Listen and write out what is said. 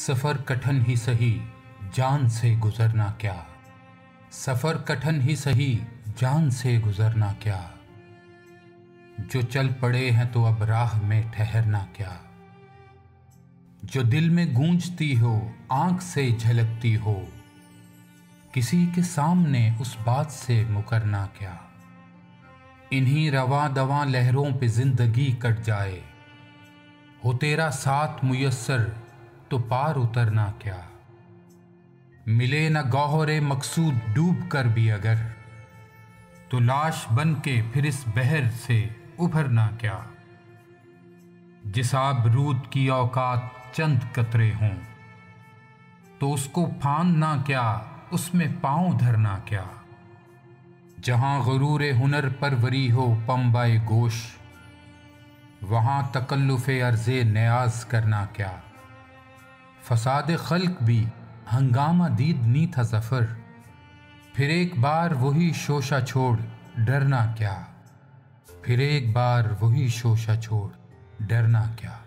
सफर कठिन ही सही, जान से गुजरना क्या। सफर कठिन ही सही, जान से गुजरना क्या। जो चल पड़े हैं तो अब राह में ठहरना क्या। जो दिल में गूंजती हो, आंख से झलकती हो, किसी के सामने उस बात से मुकरना क्या। इन्हीं रवा दवा लहरों पे जिंदगी कट जाए, हो तेरा साथ मुयस्सर तो पार उतरना क्या। मिले न गौहरे मकसूद डूब कर भी अगर, तो लाश बन के फिर इस बहर से उभरना क्या। जिस आबरूद की औकात चंद कतरे हों, तो उसको फांदना क्या, उसमें पांव धरना क्या। जहां गुरूर हुनर परवरी हो पंबाए गोश, वहां तकल्लुफ़े अर्ज़े न्याज करना क्या। फसाद खल्क भी हंगामा दीद नी था ज़फ़र, फिर एक बार वही शोशा छोड़ डरना क्या। फिर एक बार वही शोशा छोड़ डरना क्या।